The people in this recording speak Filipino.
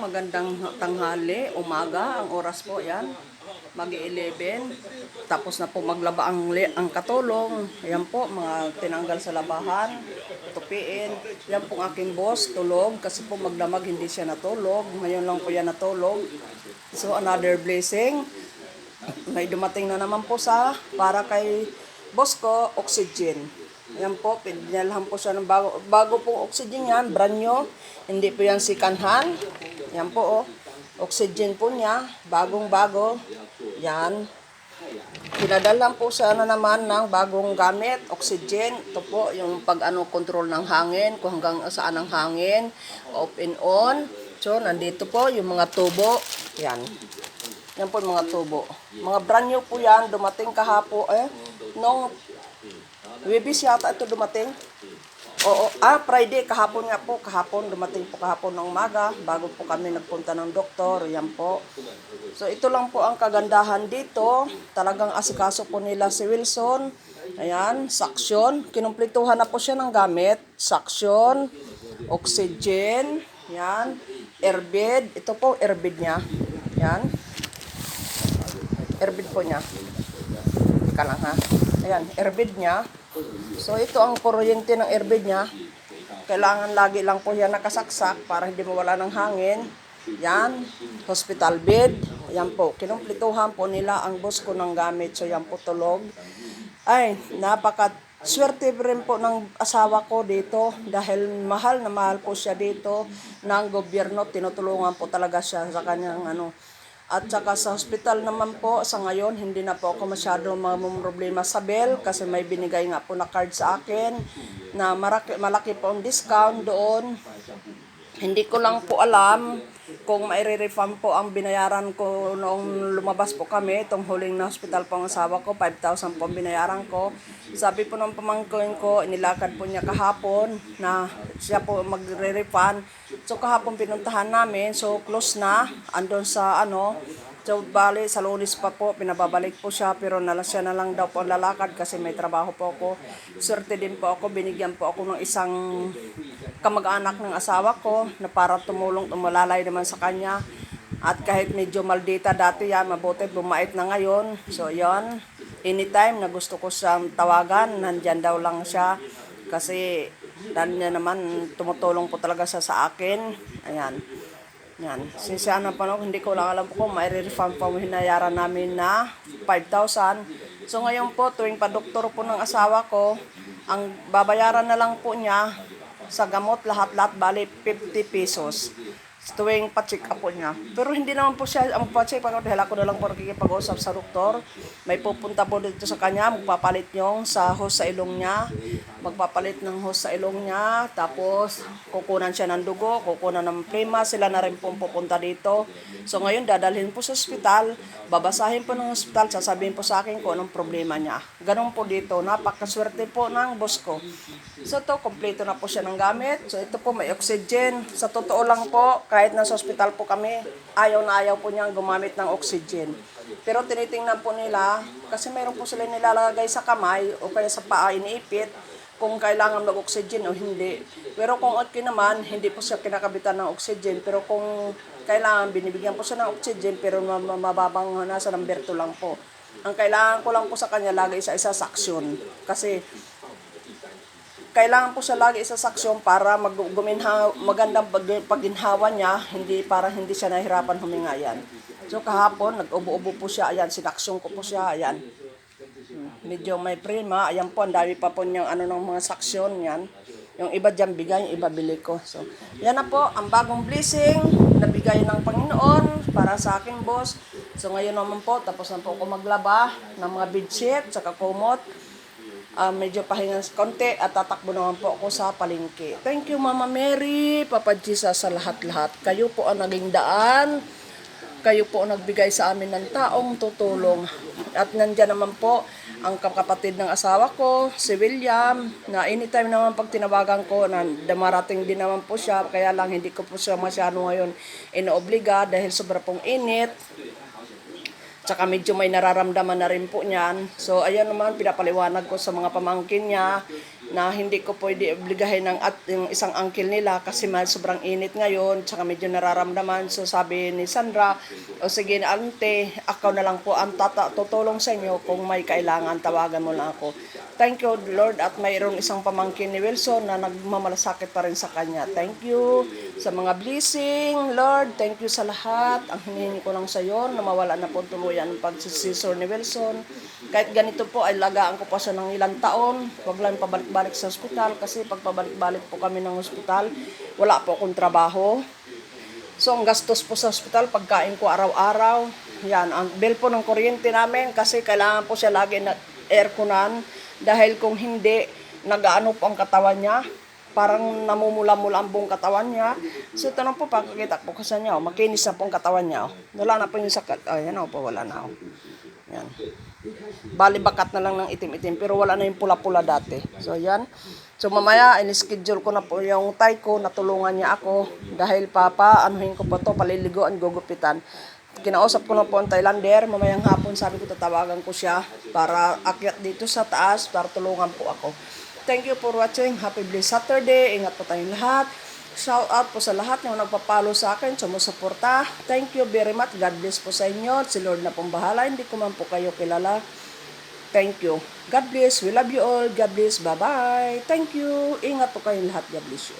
magandang tanghali, umaga, ang oras po yan, mag-11. Tapos na po maglaba ang katulong. Ayan po, mga tinanggal sa labahan, tupiin. Yan po aking boss, tulog. Kasi po magdamag hindi siya natulog. Ngayon lang po yan natulog. So another blessing. May dumating na naman po para kay boss ko, oxygen. Yan po, pinalhan po siya ng bago pong oxygen yan, brand new. Hindi po yan sikanhan. Yan po, oh. Oxygen po niya, bagong-bago. Yan. Pinadalhan po siya na naman ng bagong gamit, oxygen. Ito po, yung control ng hangin, kung hanggang saan ang hangin, off and on. So, nandito po yung mga tubo. Yan. Yan po yung mga tubo. Mga brand new po yan, dumating kahapon, nung Webis yata ito dumating. Oo, Friday, kahapon nga po. Dumating po kahapon ng umaga. Bago po kami nagpunta ng doktor. Yan po. So, ito lang po ang kagandahan dito. Talagang asikaso po nila si Wilson. Ayan, suction. Kinumplituhan na po siya ng gamit. Suction, oxygen, yan, airbed. Ito po, airbed niya. Yan. Airbed po niya. Ika lang ha. Ayan, airbed niya. So, ito ang kuryente ng airbed niya. Kailangan lagi lang po yan nakasaksak para hindi mawala ng hangin. Yan, hospital bed. Yan po, kinumplituhan po nila ang boss ko ng gamit. So, yan po tulog. Ay, swerte rin po ng asawa ko dito dahil mahal na mahal po siya dito ng gobyerno. Tinutulungan po talaga siya sa kanyang At saka sa hospital naman po, sa ngayon, hindi na po ako masyado problema sa bill kasi may binigay nga po na card sa akin na malaki po ang discount doon. Hindi ko lang po alam kung maire-refund po ang binayaran ko noong lumabas po kami. Itong huling na hospital po ang asawa ko, 5,000 po ang binayaran ko. Sabi po ng pamangkin ko, inilakad po niya kahapon na siya po magre-refund. So kahapon pinuntahan namin, so close na, andun sa so bali sa Lunes pa po, pinababalik po siya pero siya na lang daw po ang lalakad kasi may trabaho po ako. Swerte din po ako, binigyan po ako ng isang kamag-anak ng asawa ko na para tumalalay naman sa kanya. At kahit medyo maldita dati yan, mabuti bumait na ngayon. So yon, anytime na gusto ko siyang tawagan, nandyan daw lang siya. Kasi niya naman tumutulong po talaga siya sa akin. Ayan. Yan. Siya na pa hindi ko lang alam po kung mai-refund pa hinayaran namin na 5,000. So ngayon po, tuwing pa-doktor po ng asawa ko, ang babayaran na lang po niya sa gamot lahat-lahat bali 50 pesos. Tuwing pa-check up po niya. Pero hindi naman po siya ang pa-check up dahil ako na lang po nakikipag-usap sa doktor. May pupunta po dito sa kanya, magpapalit yung sa hose sa ilong niya. Magpapalit ng hose sa ilong niya. Tapos kukunan siya ng dugo, kukunan ng prima. Sila na rin po pupunta dito. So ngayon dadalhin po sa ospital. Babasahin po ng ospital. Sasabihin po sa akin kung anong problema niya. Ganun po dito. Napakaswerte po ng boss ko. So ito, kompleto na po siya ng gamit. So ito po may oxygen. Sa totoo lang po, kahit nasa ospital po kami, ayaw na ayaw po niyang gumamit ng oxygen. Pero tinitingnan po nila, kasi mayroon po sila nilalagay sa kamay o kaya sa paa, iniipit, kung kailangan mag-oxygen o hindi. Pero kung okay naman, hindi po siya kinakabitan ng oxygen. Pero kung kailangan, binibigyan po siya ng oxygen, pero mababang nasa number 2 lang po. Ang kailangan ko lang po sa kanya, lagi isa-isa suction. Kasi kailangan po siya lagi sa saksyon para magandang pagginhawa niya, para hindi siya nahihirapan huminga yan. So kahapon, nag-ubo-ubo po siya, ayan, sinaksyon ko po siya, ayan. Medyo may prima, ayan po, ang dami pa po niyang ng mga saksyon, yan. Yung iba dyan bigay, yung iba bili ko. So, yan na po, ang bagong blessing na bigay ng Panginoon para sa aking boss. So ngayon naman po, tapos na po ako maglaba ng mga bedsheet, saka kumot. Medyo pahinga konti at tatakbo naman po ako sa palengke. Thank you Mama Mary, Papa Jesus sa lahat-lahat. Kayo po ang naging daan. Kayo po ang nagbigay sa amin ng taong tutulong. At nandyan naman po ang kapatid ng asawa ko, si William, na anytime naman pag tinawagan ko, na dumarating din naman po siya. Kaya lang hindi ko po siya masyado ngayon inoobliga dahil sobra pong init. Tsaka medyo may nararamdaman na rin po niyan. So, ayan naman, pinapaliwanag ko sa mga pamangkin niya. na hindi ko pwede obligahin yung isang uncle nila kasi sobrang init ngayon, tsaka medyo nararamdaman. So sabi ni Sandra, o sige na ante, ako na lang po ang tutulong sa inyo kung may kailangan, tawagan mo lang ako. Thank you Lord, at mayroong isang pamangkin ni Wilson na nagmamalasakit pa rin sa kanya. Thank you sa mga blessing, Lord. Thank you sa lahat. Ang hinihingi ko lang sa iyo na mawala na po tuluyan ang pagsisisor ni Wilson. Kahit ganito po ay lagaan ko pa siya ng ilang taon. Huwag lang pabalik-balik sa ospital kasi pag pabalik-balik po kami ng ospital, wala po akong trabaho. So ang gastos po sa ospital, pagkain ko araw-araw. Yan, ang bill po ng kuryente namin kasi kailangan po siya lagi na airconan dahil kung hindi, nagaano po ang katawan niya. Parang namumula-mula ang buong katawan niya. So ito na po, pagkakita po kasi niya, makinis na po ang katawan niya. Wala na po yung sakit. Yan po, wala na. Yan. Bali bakat na lang ng itim-itim pero wala na yung pula-pula dati. So yan. So mamaya in-schedule ko na po yung tay ko, natulungan niya ako dahil anuhin ko po to, paliliguan, gugupitan. Kinausap ko na po ang Thailander, mamayang hapon sabi ko tatawagan ko siya para akyat dito sa taas para tulungan po ako. Thank you for watching. Happy blessed Saturday. Ingat po tayong lahat. Shout out po sa lahat ng nagpapalo sa akin, sumusuporta. Thank you very much. God bless po sa inyo. Si Lord na pong bahala. Hindi ko man po kayo kilala. Thank you. God bless. We love you all. God bless. Bye-bye. Thank you. Ingat po kayong lahat. God bless you.